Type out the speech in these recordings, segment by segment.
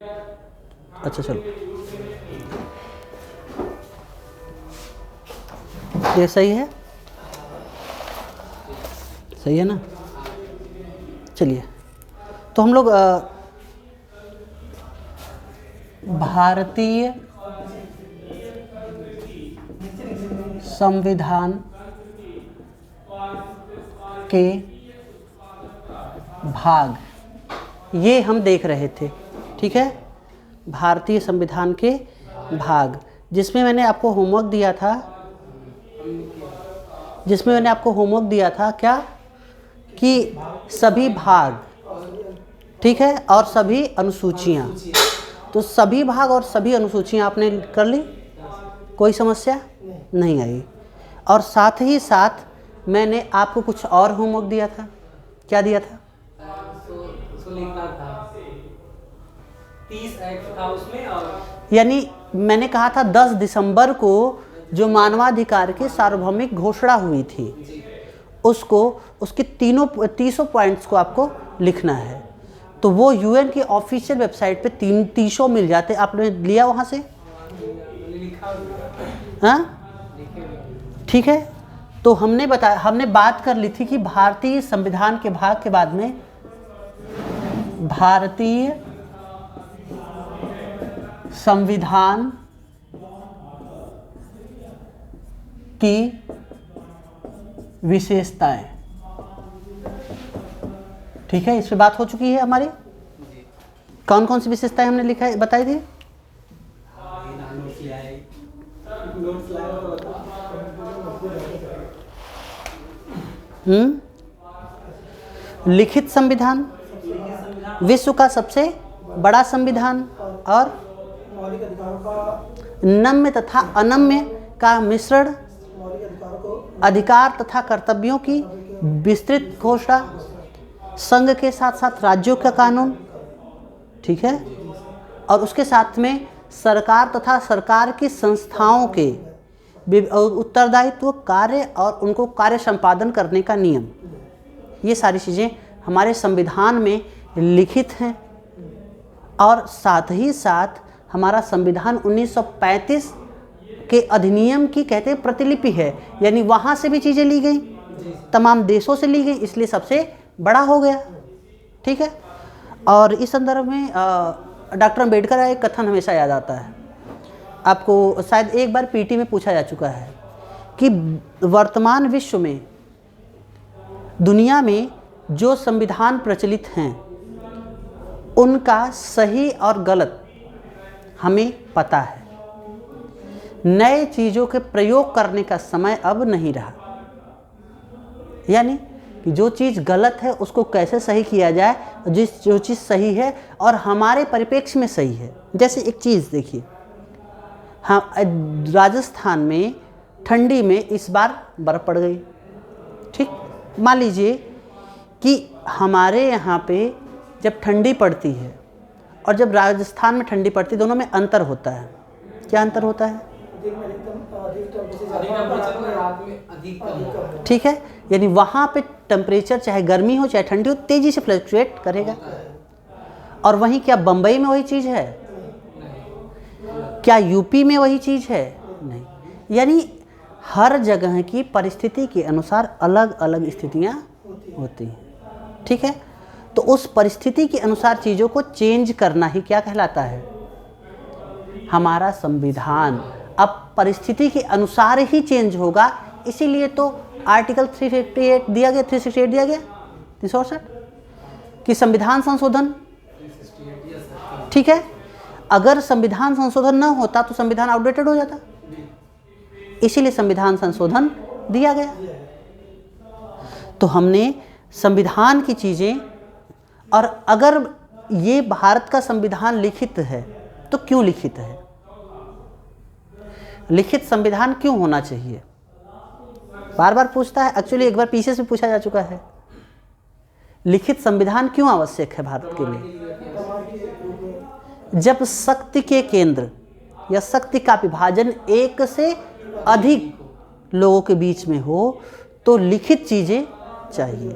अच्छा चलो, ये सही है, सही है ना। चलिए, तो हम लोग भारतीय संविधान के भाग, ये हम देख रहे थे, ठीक है। भारतीय संविधान के भाग, जिसमें मैंने आपको होमवर्क दिया था, क्या कि सभी भाग, ठीक है, और सभी अनुसूचियाँ। तो सभी भाग और सभी अनुसूचियाँ आपने कर ली, कोई समस्या नहीं आई। और साथ ही साथ मैंने आपको कुछ और होमवर्क दिया था। क्या दिया था? लिखना था 30 एक्ट था उसमें, और यानी मैंने कहा था 10 दिसंबर को जो मानवाधिकार की सार्वभौमिक घोषणा हुई थी, उसको, उसके 300 पॉइंट्स को आपको लिखना है। तो वो यूएन की ऑफिशियल वेबसाइट पे 300 मिल जाते। आपने लिया वहाँ से? हाँ, ठीक है। तो हमने बात कर ली थी कि भारतीय संविधान के भाग के बाद में भारतीय संविधान की विशेषताएं, ठीक है, इस पे बात हो चुकी है हमारी। कौन कौन सी विशेषताएं हमने लिखा है, बताई थी? लिखित संविधान, विश्व का सबसे बड़ा संविधान, और नम्य तथा अनम्य का मिश्रण, अधिकार तथा कर्तव्यों की विस्तृत घोषणा, संघ के साथ साथ राज्यों का कानून, ठीक है, और उसके साथ में सरकार तथा सरकार की संस्थाओं के उत्तरदायित्व, कार्य और उनको कार्य संपादन करने का नियम। ये सारी चीज़ें हमारे संविधान में लिखित हैं। और साथ ही साथ हमारा संविधान 1935 के अधिनियम की, कहते हैं, प्रतिलिपि है। यानी वहाँ से भी चीज़ें ली गई, तमाम देशों से ली गई, इसलिए सबसे बड़ा हो गया, ठीक है। और इस संदर्भ में डॉक्टर अम्बेडकर का एक कथन हमेशा याद आता है। आपको शायद एक बार पीटी में पूछा जा चुका है कि वर्तमान विश्व में, दुनिया में जो संविधान प्रचलित हैं, उनका सही और गलत हमें पता है। नए चीज़ों के प्रयोग करने का समय अब नहीं रहा। यानी कि जो चीज़ गलत है उसको कैसे सही किया जाए, जो चीज़ सही है और हमारे परिप्रेक्ष्य में सही है। जैसे एक चीज़ देखिए, हाँ, राजस्थान में ठंडी में इस बार बर्फ़ पड़ गई, ठीक। मान लीजिए कि हमारे यहाँ पे जब ठंडी पड़ती है और जब राजस्थान में ठंडी पड़ती है, दोनों में अंतर होता है। क्या अंतर होता है? ठीक है, यानी वहाँ पे टेम्परेचर चाहे गर्मी हो चाहे ठंडी हो, तेज़ी से फ्लक्चुएट करेगा। और वहीं क्या बम्बई में वही चीज़ है? क्या यूपी में वही चीज़ है? नहीं। यानी हर जगह की परिस्थिति के अनुसार अलग अलग स्थितियाँ होती हैं, ठीक है। तो उस परिस्थिति के अनुसार चीज़ों को चेंज करना ही क्या कहलाता है? हमारा संविधान अब परिस्थिति के अनुसार ही चेंज होगा। इसीलिए तो आर्टिकल 358 दिया गया, 368 दिया गया, 368 कि संविधान संशोधन, ठीक है। अगर संविधान संशोधन न होता तो संविधान आउटडेटेड हो जाता, इसीलिए संविधान संशोधन दिया गया। तो हमने संविधान की चीज़ें, और अगर ये भारत का संविधान लिखित है तो क्यों लिखित है? लिखित संविधान क्यों होना चाहिए? बार बार पूछता है। एक्चुअली एक बार पीछे से पूछा जा चुका है, लिखित संविधान क्यों आवश्यक है भारत के लिए? जब शक्ति के केंद्र या शक्ति का विभाजन एक से अधिक लोगों के बीच में हो तो लिखित चीज़ें चाहिए।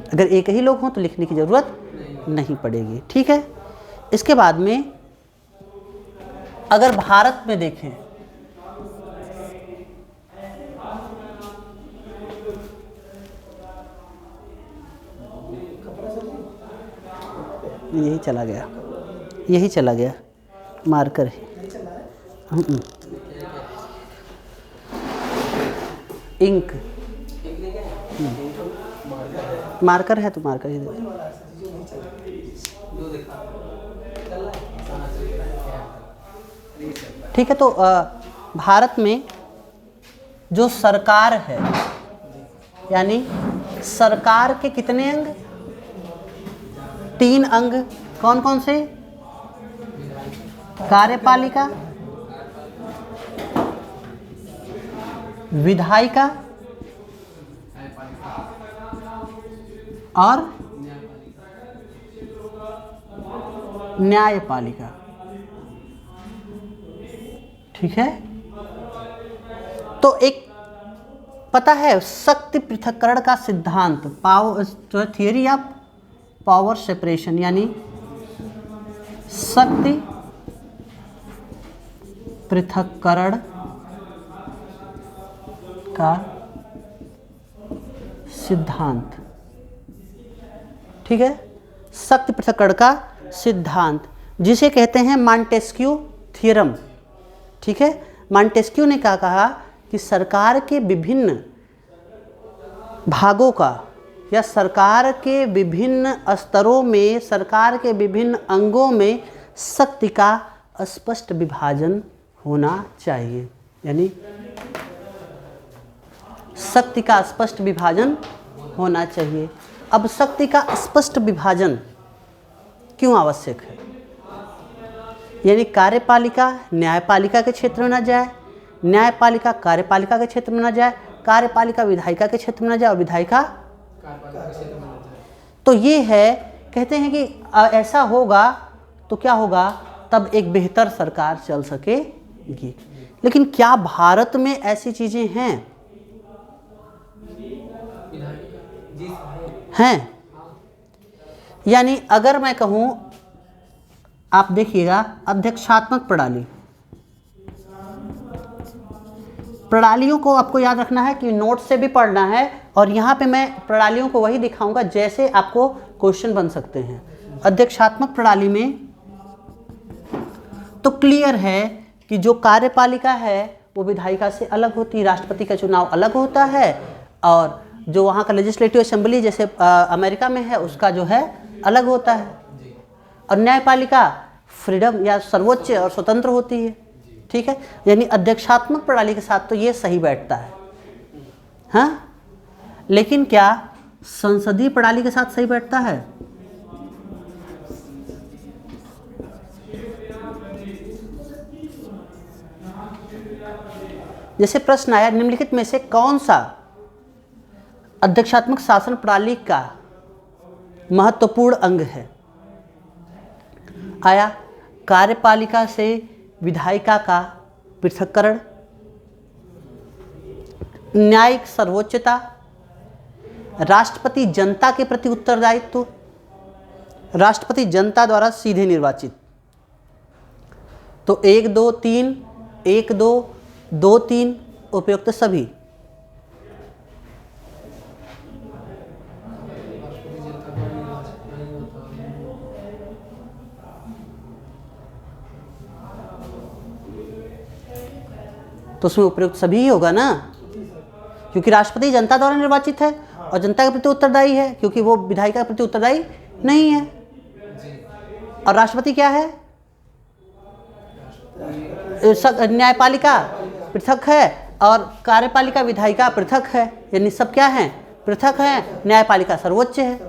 अगर एक ही लोग हों तो लिखने की ज़रूरत नहीं पड़ेगी, ठीक है। इसके बाद में अगर भारत में देखें, यही चला गया, यही चला गया मार्कर ही। इंक मार्कर है तो मार्कर ही दे। ठीक है, तो भारत में जो सरकार है, यानी सरकार के कितने अंग? 3 अंग। कौन कौन से? कार्यपालिका, विधायिका और न्यायपालिका। ठीक है, तो एक पता है शक्ति पृथक्करण का सिद्धांत, पावर जो है थियरी ऑफ पावर सेपरेशन, यानी शक्ति पृथक्करण का सिद्धांत। ठीक है, शक्ति पृथक्करण का सिद्धांत जिसे कहते हैं मॉन्टेस्क्यू थ्योरम। ठीक है, मॉन्टेस्क्यू ने क्या कहा कि सरकार के विभिन्न भागों का या सरकार के विभिन्न स्तरों में, सरकार के विभिन्न अंगों में शक्ति का स्पष्ट विभाजन होना चाहिए, यानी शक्ति का स्पष्ट विभाजन होना चाहिए। अब शक्ति का स्पष्ट विभाजन क्यों आवश्यक है? यानी कार्यपालिका न्यायपालिका के क्षेत्र में न जाए, न्यायपालिका कार्यपालिका के क्षेत्र में न जाए, कार्यपालिका विधायिका के क्षेत्र में न जाए और विधायिका। तो ये है, कहते हैं कि ऐसा होगा तो क्या होगा, तब एक बेहतर सरकार चल सकेगी। लेकिन क्या भारत में ऐसी चीजें हैं? हैं। यानी अगर मैं कहूं, आप देखिएगा अध्यक्षात्मक प्रणाली, प्रणालियों को आपको याद रखना है कि नोट से भी पढ़ना है, और यहाँ पे मैं प्रणालियों को वही दिखाऊंगा जैसे आपको क्वेश्चन बन सकते हैं। अध्यक्षात्मक प्रणाली में तो क्लियर है कि जो कार्यपालिका है वो विधायिका से अलग होती है, राष्ट्रपति का चुनाव अलग होता है, और जो वहाँ का लेजिस्लेटिव असेंबली जैसे अमेरिका में है उसका जो है अलग होता है, और न्यायपालिका फ्रीडम या सर्वोच्च और स्वतंत्र होती है। ठीक है, यानी अध्यक्षात्मक प्रणाली के साथ तो ये सही बैठता है, हाँ। लेकिन क्या संसदीय प्रणाली के साथ सही बैठता है? जैसे प्रश्न आया, निम्नलिखित में से कौन सा अध्यक्षात्मक शासन प्रणाली का महत्वपूर्ण अंग है? आया कार्यपालिका से विधायिका का पृथक्करण, न्यायिक सर्वोच्चता, राष्ट्रपति जनता के प्रति उत्तरदायित्व, राष्ट्रपति जनता द्वारा सीधे निर्वाचित। तो 1 2 3 1 2 2 3 उपयुक्त सभी। तो उसमें उपयुक्त सभी ही होगा ना, क्योंकि राष्ट्रपति जनता द्वारा निर्वाचित है और जनता के प्रति उत्तरदायी है, क्योंकि वो विधायिका के प्रति उत्तरदायी नहीं है। और राष्ट्रपति क्या है? न्यायपालिका पृथक है और कार्यपालिका विधायिका पृथक है, यानी सब क्या है? पृथक है। न्यायपालिका सर्वोच्च है।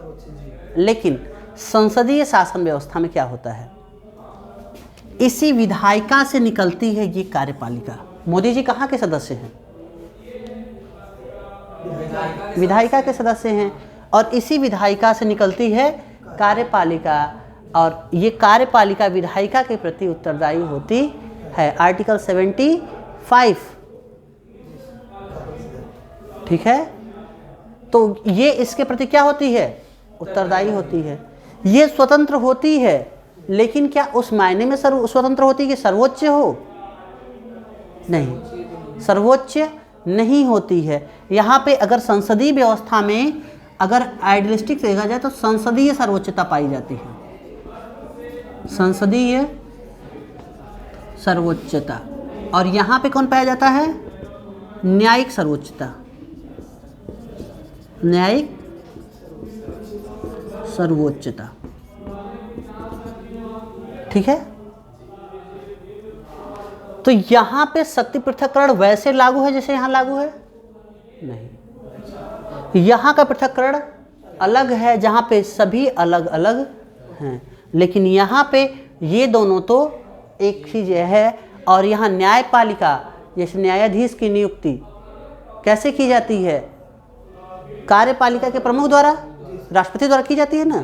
लेकिन संसदीय शासन व्यवस्था में क्या होता है? इसी विधायिका से निकलती है ये कार्यपालिका। मोदी जी कहाँ के सदस्य हैं? विधायिका के सदस्य हैं, और इसी विधायिका से निकलती है कार्यपालिका, और ये कार्यपालिका विधायिका के प्रति उत्तरदायी होती है। आर्टिकल 75। ठीक है, तो ये इसके प्रति क्या होती है? उत्तरदायी होती है। ये स्वतंत्र होती है, लेकिन क्या उस मायने में स्वतंत्र होती है कि सर्वोच्च हो? नहीं, सर्वोच्च नहीं होती है। यहाँ पे अगर संसदीय व्यवस्था में अगर आइडियलिस्टिक देखा जाए तो संसदीय सर्वोच्चता पाई जाती है, संसदीय सर्वोच्चता। और यहाँ पे कौन पाया जाता है? न्यायिक सर्वोच्चता, न्यायिक सर्वोच्चता। ठीक है, तो यहां पे शक्ति पृथक्करण वैसे लागू है जैसे यहां लागू है? नहीं, यहां का पृथक्करण अलग है जहां पे सभी अलग अलग हैं, लेकिन यहां पे ये दोनों तो एक चीज है। और यहां न्यायपालिका जैसे न्यायाधीश की नियुक्ति कैसे की जाती है? कार्यपालिका के प्रमुख द्वारा, राष्ट्रपति द्वारा की जाती है ना।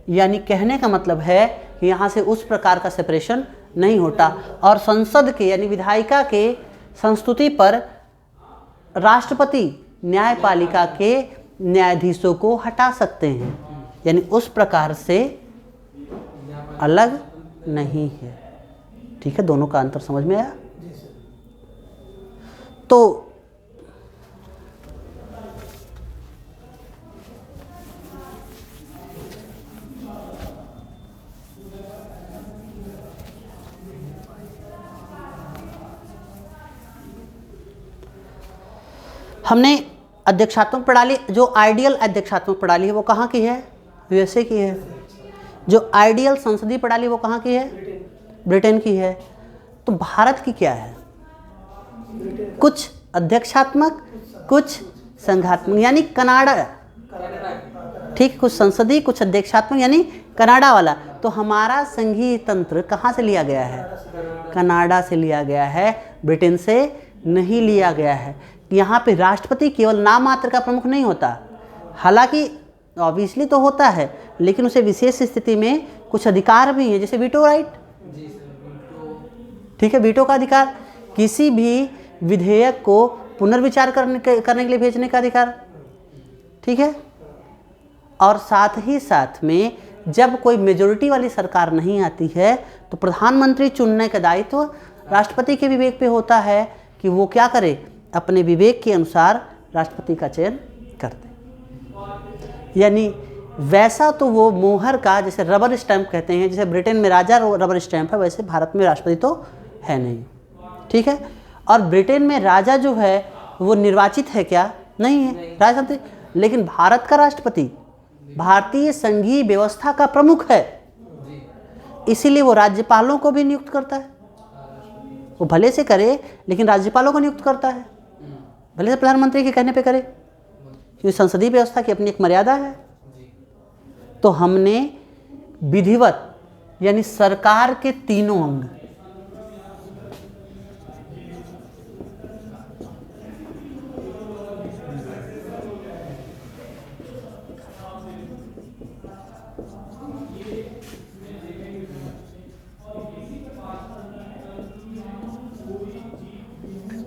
यानी कहने का मतलब है कि यहाँ से उस प्रकार का सेपरेशन नहीं होता। और संसद के यानी विधायिका के संस्तुति पर राष्ट्रपति न्यायपालिका के न्यायाधीशों को हटा सकते हैं, यानी उस प्रकार से अलग नहीं है। ठीक है, दोनों का अंतर समझ में आया? तो हमने अध्यक्षात्मक प्रणाली, जो आइडियल अध्यक्षात्मक प्रणाली है वो कहाँ की है? यूएसए की है। जो आइडियल संसदीय प्रणाली वो कहाँ की है? ब्रिटेन की है। तो भारत की क्या है? कुछ अध्यक्षात्मक, कुछ संघात्मक, यानी कनाडा। ठीक, कुछ संसदीय, कुछ अध्यक्षात्मक, यानी कनाडा वाला। तो हमारा संघीय तंत्र कहाँ से लिया गया है? कनाडा से लिया गया है, ब्रिटेन से नहीं लिया गया है। यहाँ पे राष्ट्रपति केवल नाम मात्र का प्रमुख नहीं होता, हालांकि ऑब्वियसली तो होता है, लेकिन उसे विशेष स्थिति में कुछ अधिकार भी है, जैसे वीटो राइट। ठीक है, वीटो का अधिकार, किसी भी विधेयक को पुनर्विचार करने के लिए भेजने का अधिकार। ठीक है, और साथ ही साथ में जब कोई मेजोरिटी वाली सरकार नहीं आती है तो प्रधानमंत्री चुनने का दायित्व राष्ट्रपति के विवेक पे होता है कि वो क्या करे, अपने विवेक के अनुसार राष्ट्रपति का चयन कर दे। यानी वैसा तो वो मोहर का, जैसे रबर स्टैंप कहते हैं, जैसे ब्रिटेन में राजा रबर स्टैंप है, वैसे भारत में राष्ट्रपति तो है नहीं। ठीक है, और ब्रिटेन में राजा जो है वो निर्वाचित है क्या? नहीं है, राजतंत्र। लेकिन भारत का राष्ट्रपति भारतीय संघीय व्यवस्था का प्रमुख है, इसीलिए वो राज्यपालों को भी नियुक्त करता है। वो भले से करे लेकिन राज्यपालों को नियुक्त करता है, भले से प्रधानमंत्री के कहने पे करे, क्योंकि संसदीय व्यवस्था की अपनी एक मर्यादा है। तो हमने विधिवत यानी सरकार के तीनों अंग,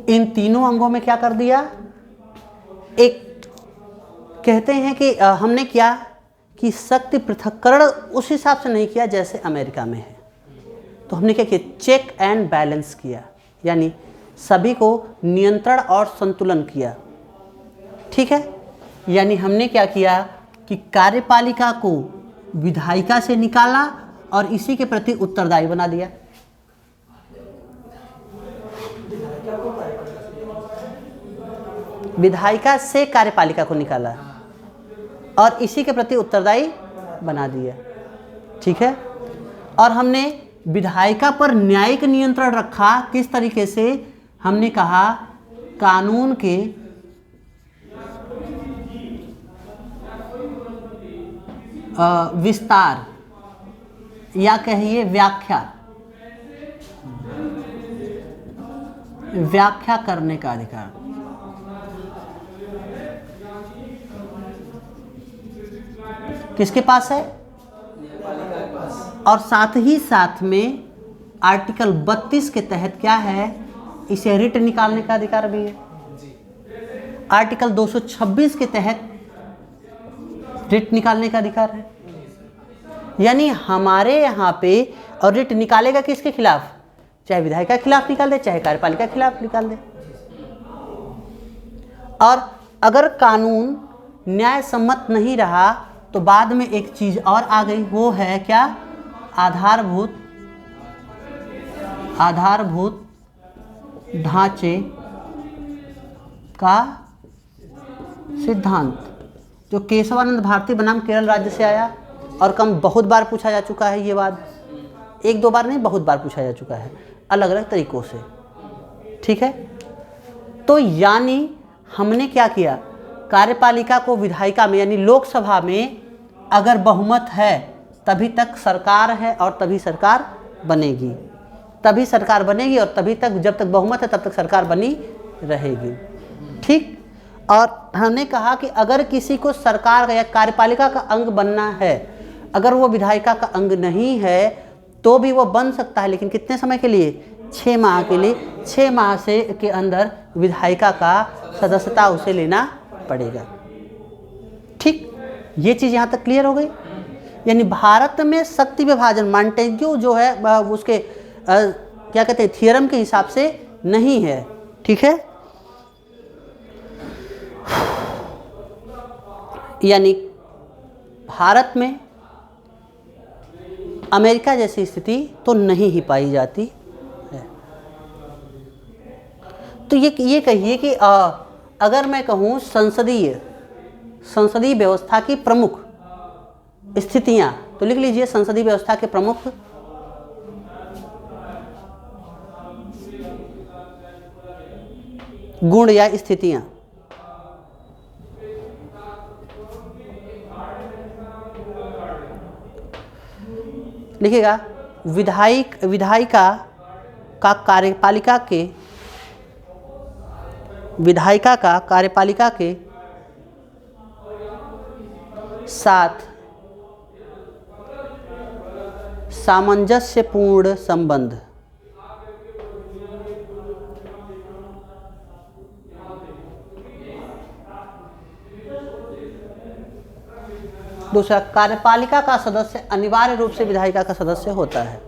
इन तीनों अंगों में क्या कर दिया? एक कहते हैं कि हमने क्या कि शक्ति पृथक्करण उस हिसाब से नहीं किया जैसे अमेरिका में है। तो हमने क्या किया? चेक एंड बैलेंस किया, यानी सभी को नियंत्रण और संतुलन किया। ठीक है, यानी हमने क्या किया कि कार्यपालिका को विधायिका से निकाला और इसी के प्रति उत्तरदायी बना दिया। विधायिका से कार्यपालिका को निकाला और इसी के प्रति उत्तरदायी बना दिया। ठीक है, और हमने विधायिका पर न्यायिक नियंत्रण रखा। किस तरीके से? हमने कहा कानून के विस्तार या कहिए व्याख्या करने का अधिकार। किसके पास है? और साथ ही साथ में आर्टिकल 32 के तहत क्या है? इसे रिट निकालने का अधिकार भी है। आर्टिकल 226 के तहत रिट निकालने का अधिकार है। यानी हमारे यहाँ पे और रिट निकालेगा किसके खिलाफ, चाहे विधायिका के खिलाफ निकाल दे, चाहे कार्यपालिका के खिलाफ निकाल दे। और अगर कानून न्याय सम्मत नहीं रहा तो बाद में एक चीज और आ गई, वो है क्या, आधारभूत ढांचे का सिद्धांत, जो केशवानंद भारती बनाम केरल राज्य से आया और बहुत बार पूछा जा चुका है ये बात, एक दो बार नहीं, बहुत बार पूछा जा चुका है अलग अलग तरीकों से। ठीक है, तो यानी हमने क्या किया, कार्यपालिका को विधायिका में यानी लोकसभा में अगर बहुमत है तभी तक सरकार है और तभी सरकार बनेगी, और तभी तक, जब तक बहुमत है तब तक सरकार बनी रहेगी। ठीक, और हमने कहा कि अगर किसी को सरकार या कार्यपालिका का अंग बनना है, अगर वो विधायिका का अंग नहीं है तो भी वो बन सकता है, लेकिन कितने समय के लिए, 6 माह के लिए। 6 माह से के अंदर विधायिका का सदस्यता उसे लेना पड़ेगा। ठीक, ये चीज़ यहाँ तक क्लियर हो गई। यानी भारत में शक्ति विभाजन मॉन्टेग्यू जो है उसके क्या कहते हैं, थियरम के हिसाब से नहीं है। ठीक है, यानी भारत में अमेरिका जैसी स्थिति तो नहीं ही पाई जाती है। तो ये कहिए कि अगर मैं कहूँ संसदीय व्यवस्था की प्रमुख स्थितियां, तो लिख लीजिए संसदीय व्यवस्था के प्रमुख गुण या स्थितियां। लिखिएगा, विधायिका का कार्यपालिका के साथ सामंजस्यपूर्ण संबंध। दूसरा, कार्यपालिका का सदस्य अनिवार्य रूप से विधायिका का सदस्य होता है।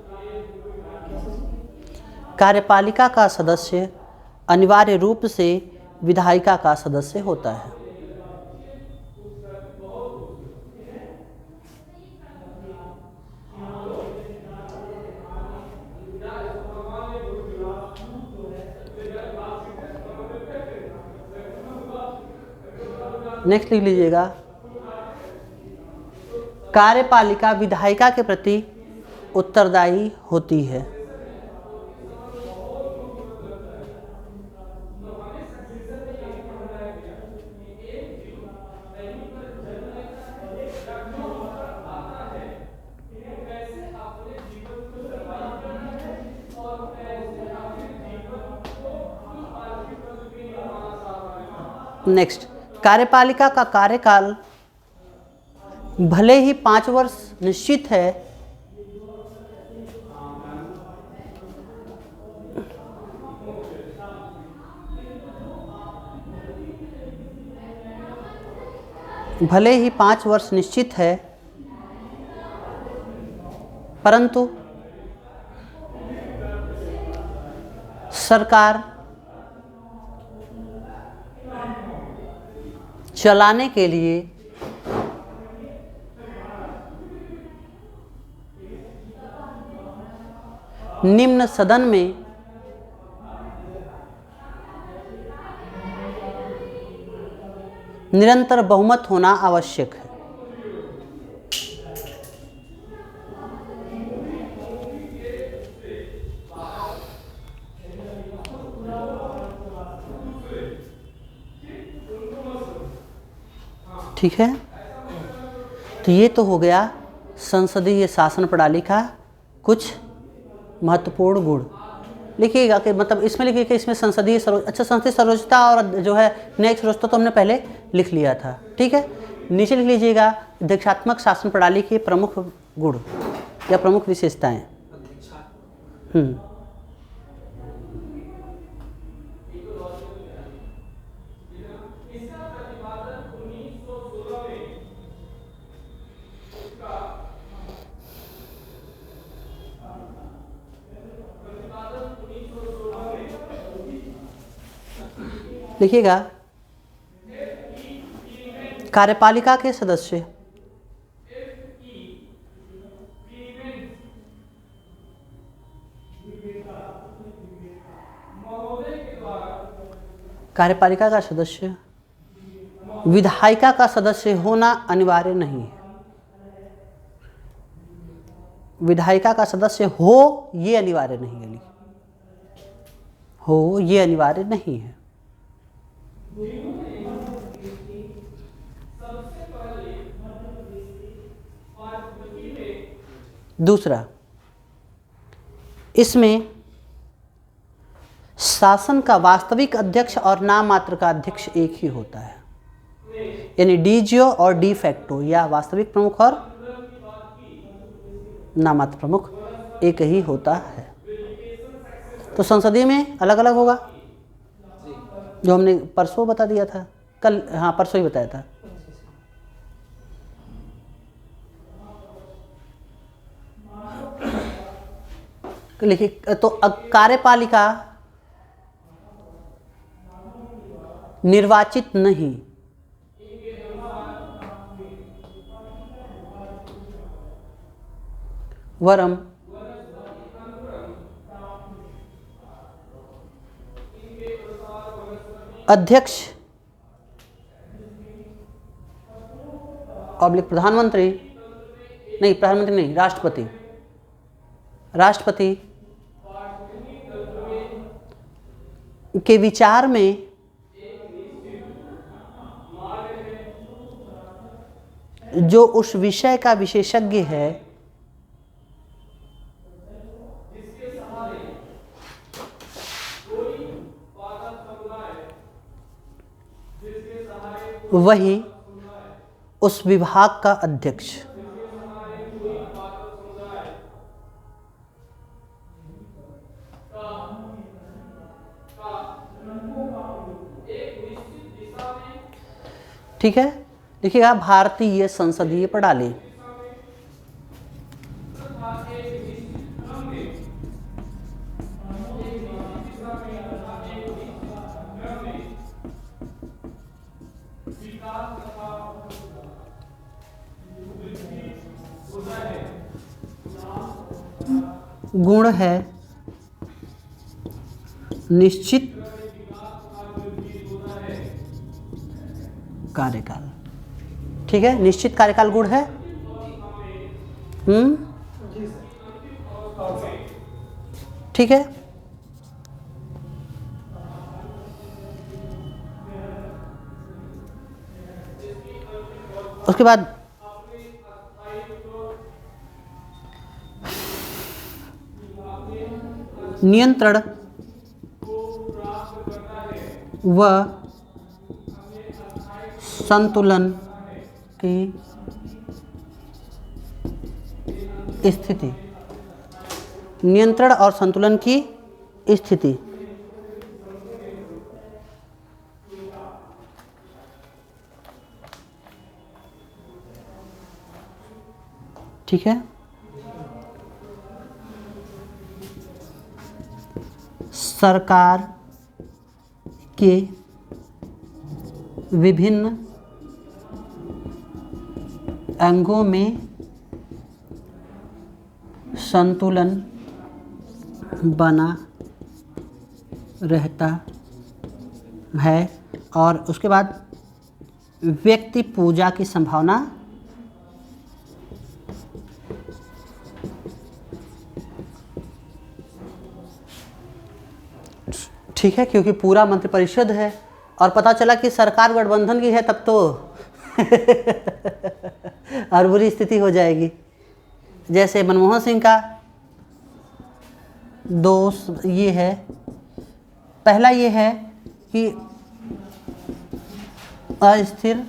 कार्यपालिका का सदस्य अनिवार्य रूप से विधायिका का सदस्य होता है। नेक्स्ट लिख लीजिएगा, कार्यपालिका विधायिका के प्रति उत्तरदायी होती है। नेक्स्ट, कार्यपालिका का कार्यकाल भले ही 5 वर्ष निश्चित है, परंतु सरकार चलाने के लिए निम्न सदन में निरंतर बहुमत होना आवश्यक है। ठीक है, तो ये तो हो गया संसदीय शासन प्रणाली का कुछ महत्वपूर्ण गुण। लिखिएगा कि मतलब इसमें लिखिए कि इसमें संसदीय सर्वोच्चता और जो है न्यायिक सर्वोच्चता तो हमने पहले लिख लिया था। ठीक है, नीचे लिख लीजिएगा अध्यक्षात्मक शासन प्रणाली के प्रमुख गुण या प्रमुख विशेषताएं। लिखिएगा कार्यपालिका के सदस्य कार्यपालिका का सदस्य विधायिका का सदस्य होना अनिवार्य नहीं है। विधायिका का सदस्य हो ये अनिवार्य नहीं है, हो ये अनिवार्य नहीं है। दूसरा, इसमें शासन का वास्तविक अध्यक्ष और नाम मात्र का अध्यक्ष एक ही होता है, यानी डीजीओ और डी फैक्टो, या वास्तविक प्रमुख और नाम मात्र प्रमुख एक ही होता है। तो संसदीय में अलग अलग होगा, जो हमने परसों बता दिया था, कल, हाँ परसों ही बताया था। लिखिए, तो कार्यपालिका निर्वाचित नहीं, वरम अध्यक्ष ऑब्लिक प्रधानमंत्री नहीं, राष्ट्रपति के विचार में जो उस विषय का विशेषज्ञ है वही उस विभाग का अध्यक्ष। ठीक है, देखिएगा भारतीय संसदीय प्रणाली। गुण है निश्चित कार्यकाल। ठीक है, निश्चित कार्यकाल गुण है। ठीक है, उसके बाद नियंत्रण व संतुलन की स्थिति, नियंत्रण और संतुलन की स्थिति। ठीक है, सरकार के विभिन्न अंगों में संतुलन बना रहता है, और उसके बाद व्यक्ति पूजा की संभावना ठीक है, क्योंकि पूरा मंत्रिपरिषद है और पता चला कि सरकार गठबंधन की है, तब तो और बुरी स्थिति हो जाएगी। जैसे मनमोहन सिंह का दोष ये है, पहला ये है कि अस्थिर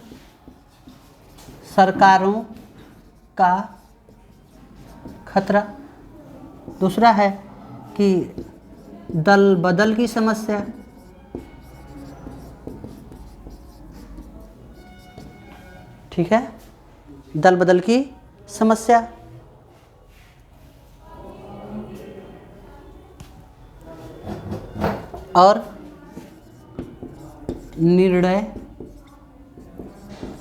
सरकारों का खतरा, दूसरा है कि दल बदल की समस्या, ठीक है, दल बदल की समस्या, और निर्णय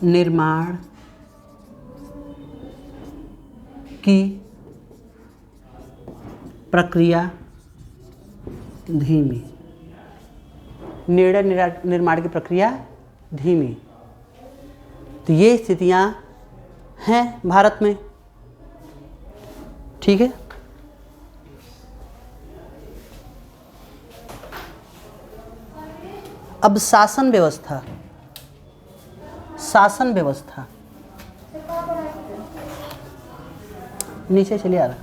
निर्माण की प्रक्रिया धीमी। निर्णय निर्माण की प्रक्रिया धीमी। तो ये स्थितियां हैं भारत में। ठीक है। अब शासन व्यवस्था। शासन व्यवस्था नीचे चलिए आ रहा।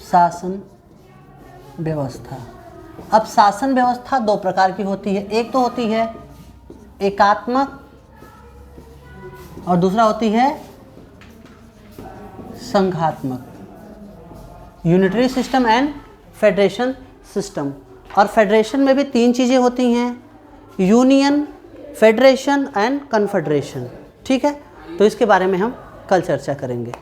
शासन व्यवस्था। अब शासन व्यवस्था दो प्रकार की होती है। एक तो होती है एकात्मक और दूसरा होती है संघात्मक, unitary system and federation system. और फेडरेशन में भी तीन चीज़ें होती हैं, यूनियन, फेडरेशन एंड कन्फेडरेशन। ठीक है, तो इसके बारे में हम कल चर्चा करेंगे।